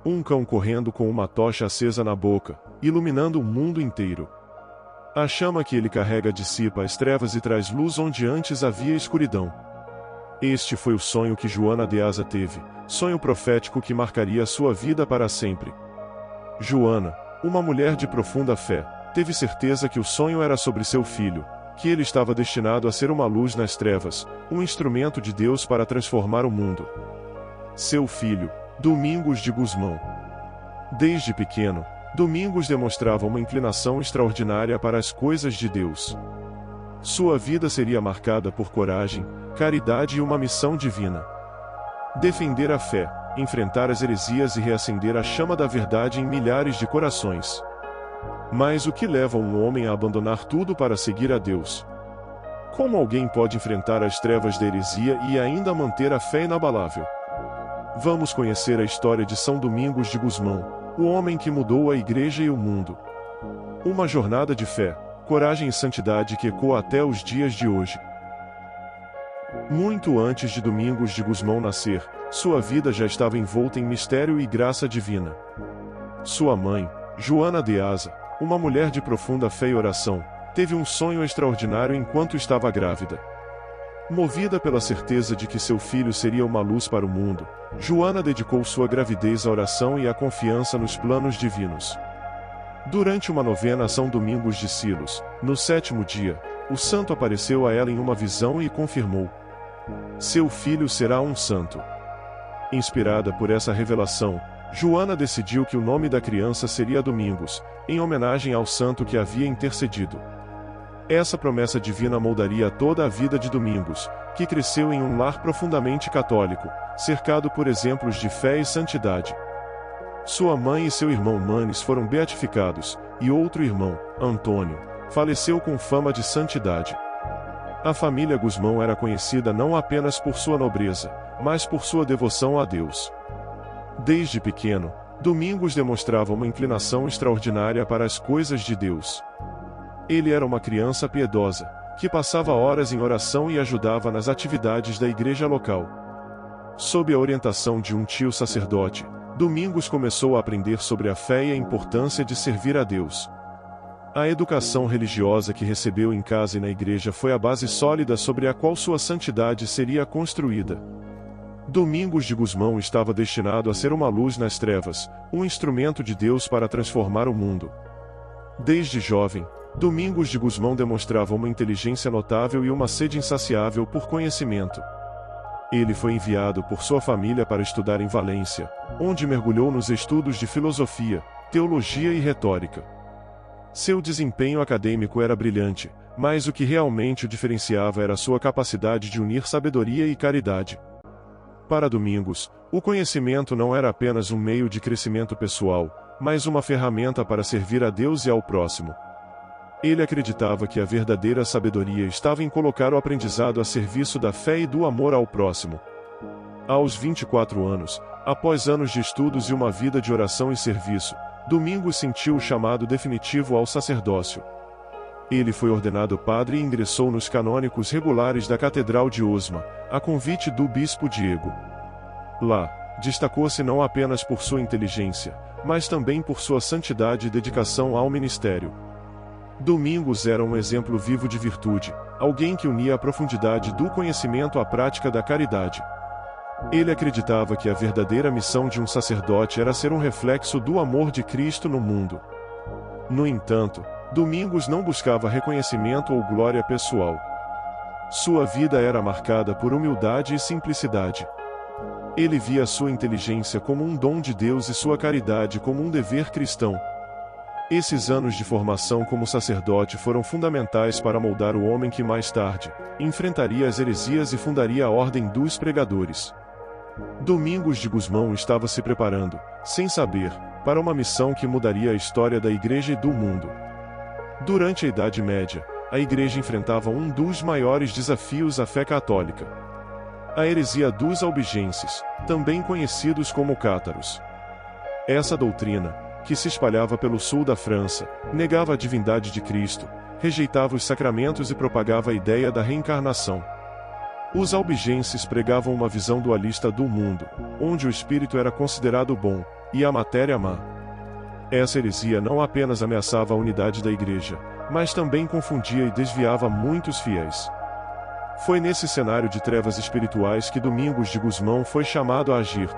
Um cão correndo com uma tocha acesa na boca, iluminando o mundo inteiro. A chama que ele carrega dissipa as trevas e traz luz onde antes havia escuridão. Este foi o sonho que Joana de Asa teve, sonho profético que marcaria sua vida para sempre. Joana, uma mulher de profunda fé, teve certeza que o sonho era sobre seu filho, que ele estava destinado a ser uma luz nas trevas, um instrumento de Deus para transformar o mundo. Seu filho, Domingos de Gusmão. Desde pequeno, Domingos demonstrava uma inclinação extraordinária para as coisas de Deus. Sua vida seria marcada por coragem, caridade e uma missão divina. Defender a fé, enfrentar as heresias e reacender a chama da verdade em milhares de corações. Mas o que leva um homem a abandonar tudo para seguir a Deus? Como alguém pode enfrentar as trevas da heresia e ainda manter a fé inabalável? Vamos conhecer a história de São Domingos de Gusmão, o homem que mudou a igreja e o mundo. Uma jornada de fé, coragem e santidade que ecoa até os dias de hoje. Muito antes de Domingos de Gusmão nascer, sua vida já estava envolta em mistério e graça divina. Sua mãe, Joana de Asa, uma mulher de profunda fé e oração, teve um sonho extraordinário enquanto estava grávida. Movida pela certeza de que seu filho seria uma luz para o mundo, Joana dedicou sua gravidez à oração e à confiança nos planos divinos. Durante uma novena a São Domingos de Silos, no 7º dia, o santo apareceu a ela em uma visão e confirmou: seu filho será um santo. Inspirada por essa revelação, Joana decidiu que o nome da criança seria Domingos, em homenagem ao santo que havia intercedido. Essa promessa divina moldaria toda a vida de Domingos, que cresceu em um lar profundamente católico, cercado por exemplos de fé e santidade. Sua mãe e seu irmão Manes foram beatificados, e outro irmão, Antônio, faleceu com fama de santidade. A família Gusmão era conhecida não apenas por sua nobreza, mas por sua devoção a Deus. Desde pequeno, Domingos demonstrava uma inclinação extraordinária para as coisas de Deus. Ele era uma criança piedosa, que passava horas em oração e ajudava nas atividades da igreja local. Sob a orientação de um tio sacerdote, Domingos começou a aprender sobre a fé e a importância de servir a Deus. A educação religiosa que recebeu em casa e na igreja foi a base sólida sobre a qual sua santidade seria construída. Domingos de Gusmão estava destinado a ser uma luz nas trevas, um instrumento de Deus para transformar o mundo. Desde jovem, Domingos de Gusmão demonstrava uma inteligência notável e uma sede insaciável por conhecimento. Ele foi enviado por sua família para estudar em Valência, onde mergulhou nos estudos de filosofia, teologia e retórica. Seu desempenho acadêmico era brilhante, mas o que realmente o diferenciava era sua capacidade de unir sabedoria e caridade. Para Domingos, o conhecimento não era apenas um meio de crescimento pessoal, mas uma ferramenta para servir a Deus e ao próximo. Ele acreditava que a verdadeira sabedoria estava em colocar o aprendizado a serviço da fé e do amor ao próximo. Aos 24 anos, após anos de estudos e uma vida de oração e serviço, Domingos sentiu o chamado definitivo ao sacerdócio. Ele foi ordenado padre e ingressou nos canônicos regulares da Catedral de Osma, a convite do bispo Diego. Lá, destacou-se não apenas por sua inteligência, mas também por sua santidade e dedicação ao ministério. Domingos era um exemplo vivo de virtude, alguém que unia a profundidade do conhecimento à prática da caridade. Ele acreditava que a verdadeira missão de um sacerdote era ser um reflexo do amor de Cristo no mundo. No entanto, Domingos não buscava reconhecimento ou glória pessoal. Sua vida era marcada por humildade e simplicidade. Ele via sua inteligência como um dom de Deus e sua caridade como um dever cristão. Esses anos de formação como sacerdote foram fundamentais para moldar o homem que mais tarde enfrentaria as heresias e fundaria a Ordem dos Pregadores. Domingos de Gusmão estava se preparando, sem saber, para uma missão que mudaria a história da Igreja e do mundo. Durante a Idade Média, a Igreja enfrentava um dos maiores desafios à fé católica: a heresia dos albigenses, também conhecidos como cátaros. Essa doutrina, que se espalhava pelo sul da França, negava a divindade de Cristo, rejeitava os sacramentos e propagava a ideia da reencarnação. Os albigenses pregavam uma visão dualista do mundo, onde o espírito era considerado bom, e a matéria má. Essa heresia não apenas ameaçava a unidade da igreja, mas também confundia e desviava muitos fiéis. Foi nesse cenário de trevas espirituais que Domingos de Gusmão foi chamado a agir.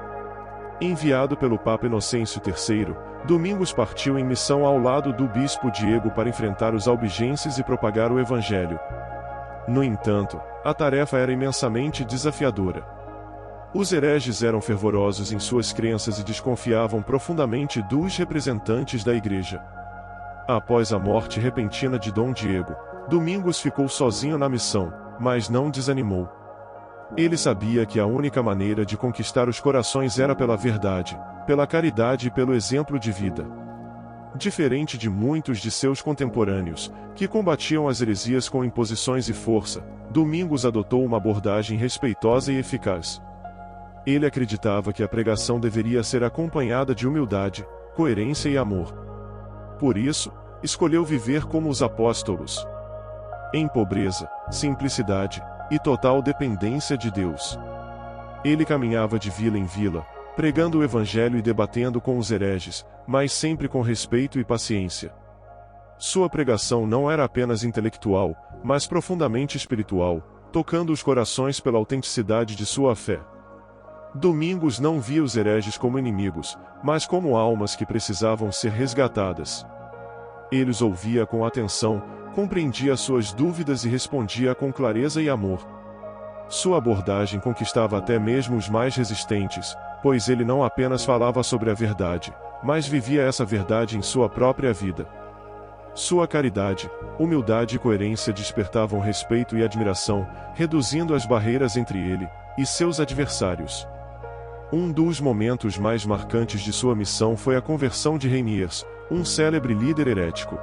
Enviado pelo Papa Inocêncio III, Domingos partiu em missão ao lado do bispo Diego para enfrentar os albigenses e propagar o evangelho. No entanto, a tarefa era imensamente desafiadora. Os hereges eram fervorosos em suas crenças e desconfiavam profundamente dos representantes da igreja. Após a morte repentina de Dom Diego, Domingos ficou sozinho na missão, mas não desanimou. Ele sabia que a única maneira de conquistar os corações era pela verdade, pela caridade e pelo exemplo de vida. Diferente de muitos de seus contemporâneos, que combatiam as heresias com imposições e força, Domingos adotou uma abordagem respeitosa e eficaz. Ele acreditava que a pregação deveria ser acompanhada de humildade, coerência e amor. Por isso, escolheu viver como os apóstolos, em pobreza, simplicidade e total dependência de Deus. Ele caminhava de vila em vila, pregando o evangelho e debatendo com os hereges, mas sempre com respeito e paciência. Sua pregação não era apenas intelectual, mas profundamente espiritual, tocando os corações pela autenticidade de sua fé. Domingos não via os hereges como inimigos, mas como almas que precisavam ser resgatadas. Ele os ouvia com atenção, compreendia suas dúvidas e respondia com clareza e amor. Sua abordagem conquistava até mesmo os mais resistentes, pois ele não apenas falava sobre a verdade, mas vivia essa verdade em sua própria vida. Sua caridade, humildade e coerência despertavam respeito e admiração, reduzindo as barreiras entre ele e seus adversários. Um dos momentos mais marcantes de sua missão foi a conversão de Reniers, um célebre líder herético.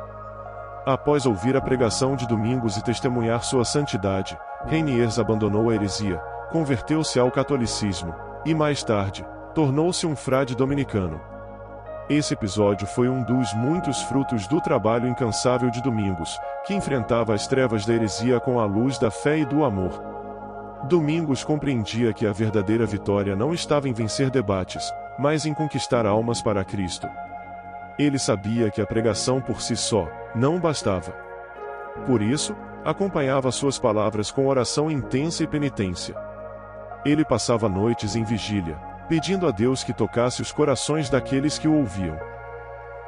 Após ouvir a pregação de Domingos e testemunhar sua santidade, Reniers abandonou a heresia, converteu-se ao catolicismo, e mais tarde, tornou-se um frade dominicano. Esse episódio foi um dos muitos frutos do trabalho incansável de Domingos, que enfrentava as trevas da heresia com a luz da fé e do amor. Domingos compreendia que a verdadeira vitória não estava em vencer debates, mas em conquistar almas para Cristo. Ele sabia que a pregação por si só não bastava. Por isso, acompanhava suas palavras com oração intensa e penitência. Ele passava noites em vigília, pedindo a Deus que tocasse os corações daqueles que o ouviam.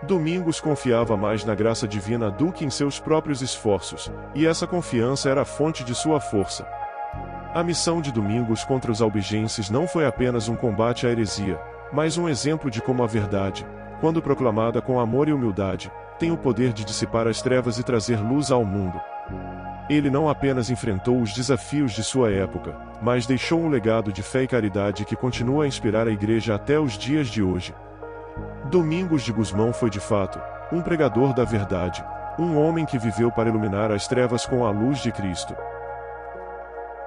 Domingos confiava mais na graça divina do que em seus próprios esforços, e essa confiança era a fonte de sua força. A missão de Domingos contra os albigenses não foi apenas um combate à heresia, mas um exemplo de como a verdade, quando proclamada com amor e humildade, tem o poder de dissipar as trevas e trazer luz ao mundo. Ele não apenas enfrentou os desafios de sua época, mas deixou um legado de fé e caridade que continua a inspirar a igreja até os dias de hoje. Domingos de Gusmão foi de fato um pregador da verdade, um homem que viveu para iluminar as trevas com a luz de Cristo.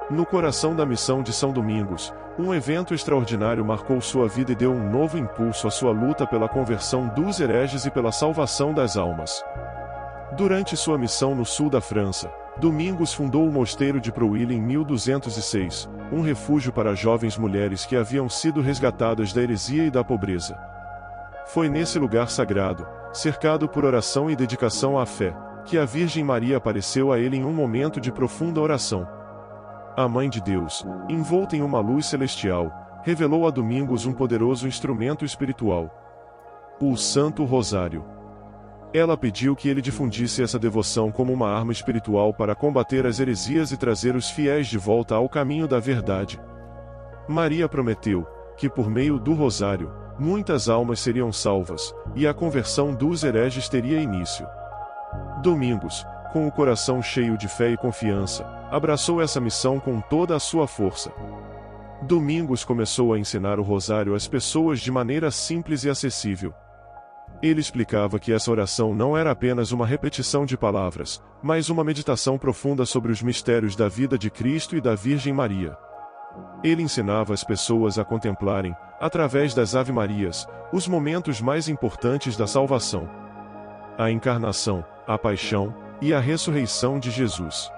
No coração da missão de São Domingos, um evento extraordinário marcou sua vida e deu um novo impulso à sua luta pela conversão dos hereges e pela salvação das almas. Durante sua missão no sul da França, Domingos fundou o mosteiro de Prouille em 1206, um refúgio para jovens mulheres que haviam sido resgatadas da heresia e da pobreza. Foi nesse lugar sagrado, cercado por oração e dedicação à fé, que a Virgem Maria apareceu a ele em um momento de profunda oração. A Mãe de Deus, envolta em uma luz celestial, revelou a Domingos um poderoso instrumento espiritual: o Santo Rosário. Ela pediu que ele difundisse essa devoção como uma arma espiritual para combater as heresias e trazer os fiéis de volta ao caminho da verdade. Maria prometeu que, por meio do Rosário, muitas almas seriam salvas, e a conversão dos hereges teria início. Domingos, com o coração cheio de fé e confiança, abraçou essa missão com toda a sua força. Domingos começou a ensinar o Rosário às pessoas de maneira simples e acessível. Ele explicava que essa oração não era apenas uma repetição de palavras, mas uma meditação profunda sobre os mistérios da vida de Cristo e da Virgem Maria. Ele ensinava as pessoas a contemplarem, através das Ave-Marias, os momentos mais importantes da salvação: a encarnação, a paixão e a ressurreição de Jesus.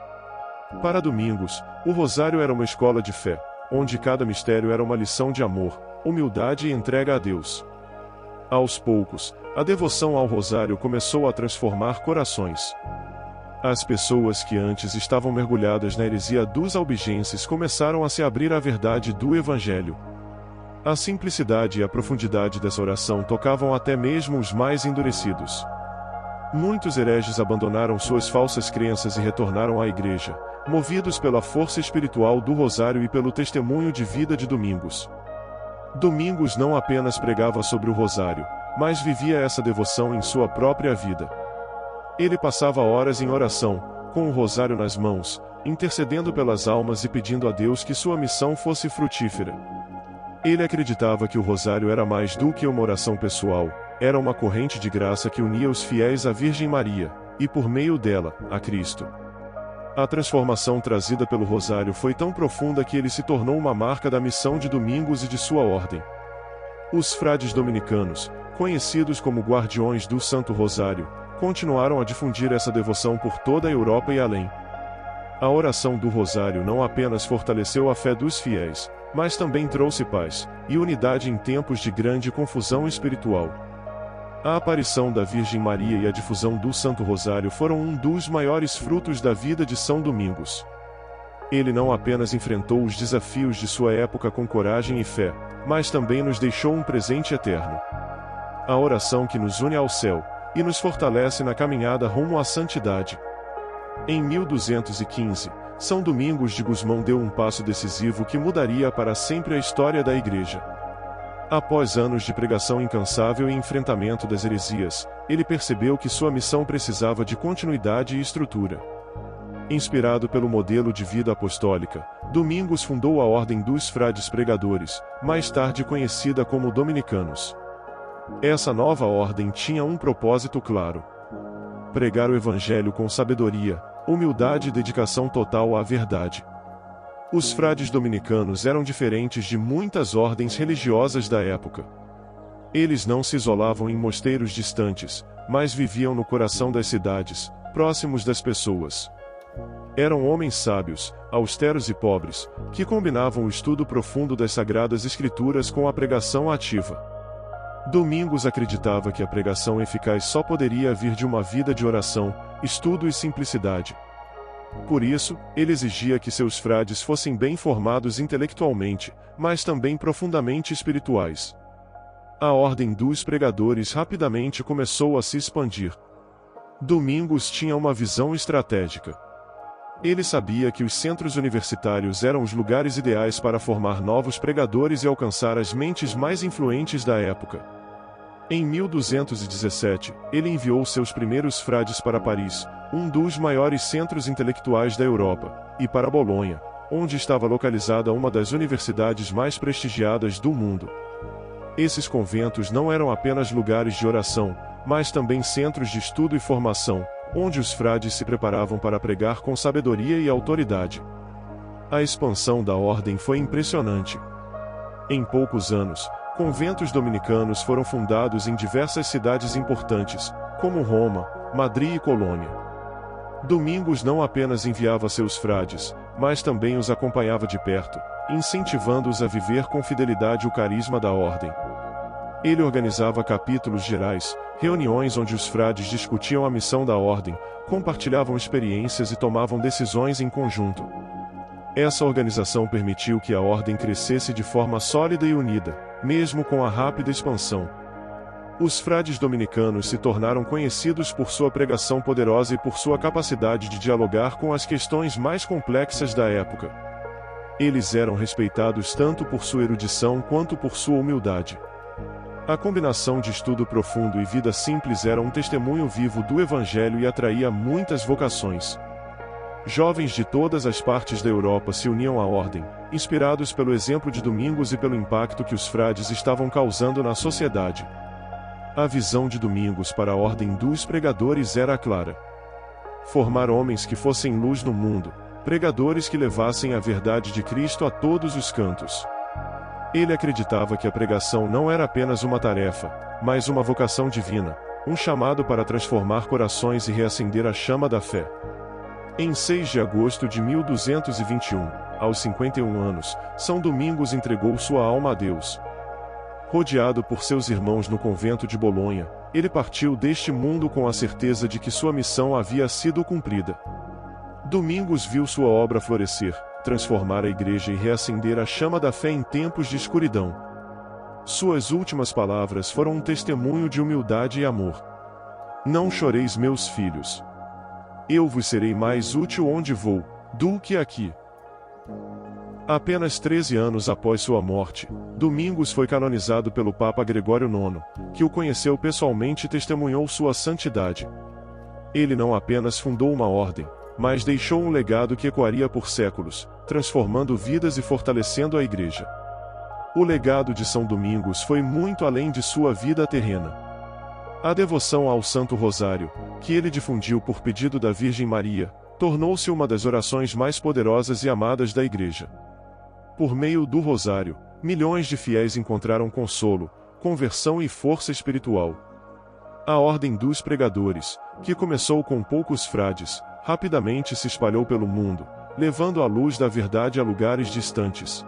Para Domingos, o rosário era uma escola de fé, onde cada mistério era uma lição de amor, humildade e entrega a Deus. Aos poucos, a devoção ao rosário começou a transformar corações. As pessoas que antes estavam mergulhadas na heresia dos albigenses começaram a se abrir à verdade do Evangelho. A simplicidade e a profundidade dessa oração tocavam até mesmo os mais endurecidos. Muitos hereges abandonaram suas falsas crenças e retornaram à igreja, movidos pela força espiritual do rosário e pelo testemunho de vida de Domingos. Domingos não apenas pregava sobre o rosário, mas vivia essa devoção em sua própria vida. Ele passava horas em oração, com o rosário nas mãos, intercedendo pelas almas e pedindo a Deus que sua missão fosse frutífera. Ele acreditava que o rosário era mais do que uma oração pessoal, era uma corrente de graça que unia os fiéis à Virgem Maria, e por meio dela, a Cristo. A transformação trazida pelo rosário foi tão profunda que ele se tornou uma marca da missão de Domingos e de sua ordem. Os frades dominicanos, conhecidos como guardiões do Santo Rosário, continuaram a difundir essa devoção por toda a Europa e além. A oração do rosário não apenas fortaleceu a fé dos fiéis, mas também trouxe paz e unidade em tempos de grande confusão espiritual. A aparição da Virgem Maria e a difusão do Santo Rosário foram um dos maiores frutos da vida de São Domingos. Ele não apenas enfrentou os desafios de sua época com coragem e fé, mas também nos deixou um presente eterno. A oração que nos une ao céu, e nos fortalece na caminhada rumo à santidade. Em 1215, São Domingos de Gusmão deu um passo decisivo que mudaria para sempre a história da Igreja. Após anos de pregação incansável e enfrentamento das heresias, ele percebeu que sua missão precisava de continuidade e estrutura. Inspirado pelo modelo de vida apostólica, Domingos fundou a Ordem dos Frades Pregadores, mais tarde conhecida como Dominicanos. Essa nova ordem tinha um propósito claro: pregar o Evangelho com sabedoria, humildade e dedicação total à verdade. Os frades dominicanos eram diferentes de muitas ordens religiosas da época. Eles não se isolavam em mosteiros distantes, mas viviam no coração das cidades, próximos das pessoas. Eram homens sábios, austeros e pobres, que combinavam o estudo profundo das Sagradas Escrituras com a pregação ativa. Domingos acreditava que a pregação eficaz só poderia vir de uma vida de oração, estudo e simplicidade. Por isso, ele exigia que seus frades fossem bem formados intelectualmente, mas também profundamente espirituais. A Ordem dos Pregadores rapidamente começou a se expandir. Domingos tinha uma visão estratégica. Ele sabia que os centros universitários eram os lugares ideais para formar novos pregadores e alcançar as mentes mais influentes da época. Em 1217, ele enviou seus primeiros frades para Paris, um dos maiores centros intelectuais da Europa, e para Bolonha, onde estava localizada uma das universidades mais prestigiadas do mundo. Esses conventos não eram apenas lugares de oração, mas também centros de estudo e formação, onde os frades se preparavam para pregar com sabedoria e autoridade. A expansão da ordem foi impressionante. Em poucos anos, conventos dominicanos foram fundados em diversas cidades importantes, como Roma, Madrid e Colônia. Domingos não apenas enviava seus frades, mas também os acompanhava de perto, incentivando-os a viver com fidelidade o carisma da ordem. Ele organizava capítulos gerais, reuniões onde os frades discutiam a missão da ordem, compartilhavam experiências e tomavam decisões em conjunto. Essa organização permitiu que a ordem crescesse de forma sólida e unida, mesmo com a rápida expansão. Os frades dominicanos se tornaram conhecidos por sua pregação poderosa e por sua capacidade de dialogar com as questões mais complexas da época. Eles eram respeitados tanto por sua erudição quanto por sua humildade. A combinação de estudo profundo e vida simples era um testemunho vivo do Evangelho e atraía muitas vocações. Jovens de todas as partes da Europa se uniam à ordem, inspirados pelo exemplo de Domingos e pelo impacto que os frades estavam causando na sociedade. A visão de Domingos para a Ordem dos Pregadores era clara: formar homens que fossem luz no mundo, pregadores que levassem a verdade de Cristo a todos os cantos. Ele acreditava que a pregação não era apenas uma tarefa, mas uma vocação divina, um chamado para transformar corações e reacender a chama da fé. Em 6 de agosto de 1221, aos 51 anos, São Domingos entregou sua alma a Deus. Rodeado por seus irmãos no convento de Bolonha, ele partiu deste mundo com a certeza de que sua missão havia sido cumprida. Domingos viu sua obra florescer, transformar a igreja e reacender a chama da fé em tempos de escuridão. Suas últimas palavras foram um testemunho de humildade e amor. Não choreis, meus filhos. Eu vos serei mais útil onde vou, do que aqui. Apenas 13 anos após sua morte, Domingos foi canonizado pelo Papa Gregório IX, que o conheceu pessoalmente e testemunhou sua santidade. Ele não apenas fundou uma ordem, mas deixou um legado que ecoaria por séculos, transformando vidas e fortalecendo a Igreja. O legado de São Domingos foi muito além de sua vida terrena. A devoção ao Santo Rosário, que ele difundiu por pedido da Virgem Maria, tornou-se uma das orações mais poderosas e amadas da Igreja. Por meio do Rosário, milhões de fiéis encontraram consolo, conversão e força espiritual. A Ordem dos Pregadores, que começou com poucos frades, rapidamente se espalhou pelo mundo, levando a luz da verdade a lugares distantes.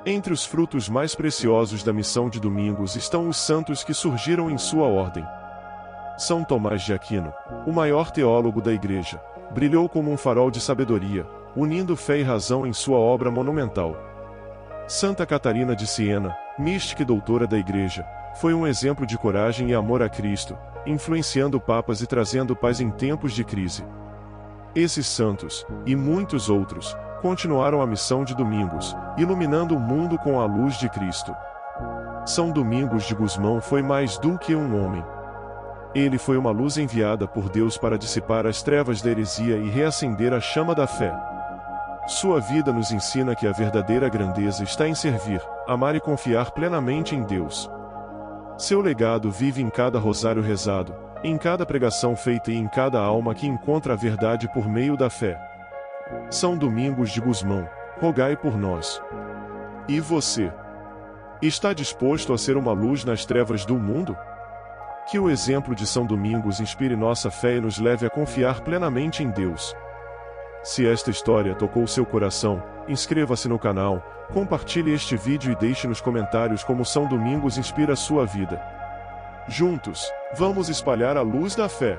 Entre os frutos mais preciosos da missão de Domingos estão os santos que surgiram em sua ordem. São Tomás de Aquino, o maior teólogo da Igreja, brilhou como um farol de sabedoria, unindo fé e razão em sua obra monumental. Santa Catarina de Siena, mística e doutora da Igreja, foi um exemplo de coragem e amor a Cristo, influenciando papas e trazendo paz em tempos de crise. Esses santos, e muitos outros, continuaram a missão de Domingos, iluminando o mundo com a luz de Cristo. São Domingos de Gusmão foi mais do que um homem. Ele foi uma luz enviada por Deus para dissipar as trevas da heresia e reacender a chama da fé. Sua vida nos ensina que a verdadeira grandeza está em servir, amar e confiar plenamente em Deus. Seu legado vive em cada rosário rezado, em cada pregação feita e em cada alma que encontra a verdade por meio da fé. São Domingos de Gusmão, rogai por nós. E você? Está disposto a ser uma luz nas trevas do mundo? Que o exemplo de São Domingos inspire nossa fé e nos leve a confiar plenamente em Deus. Se esta história tocou seu coração, inscreva-se no canal, compartilhe este vídeo e deixe nos comentários como São Domingos inspira a sua vida. Juntos, vamos espalhar a luz da fé.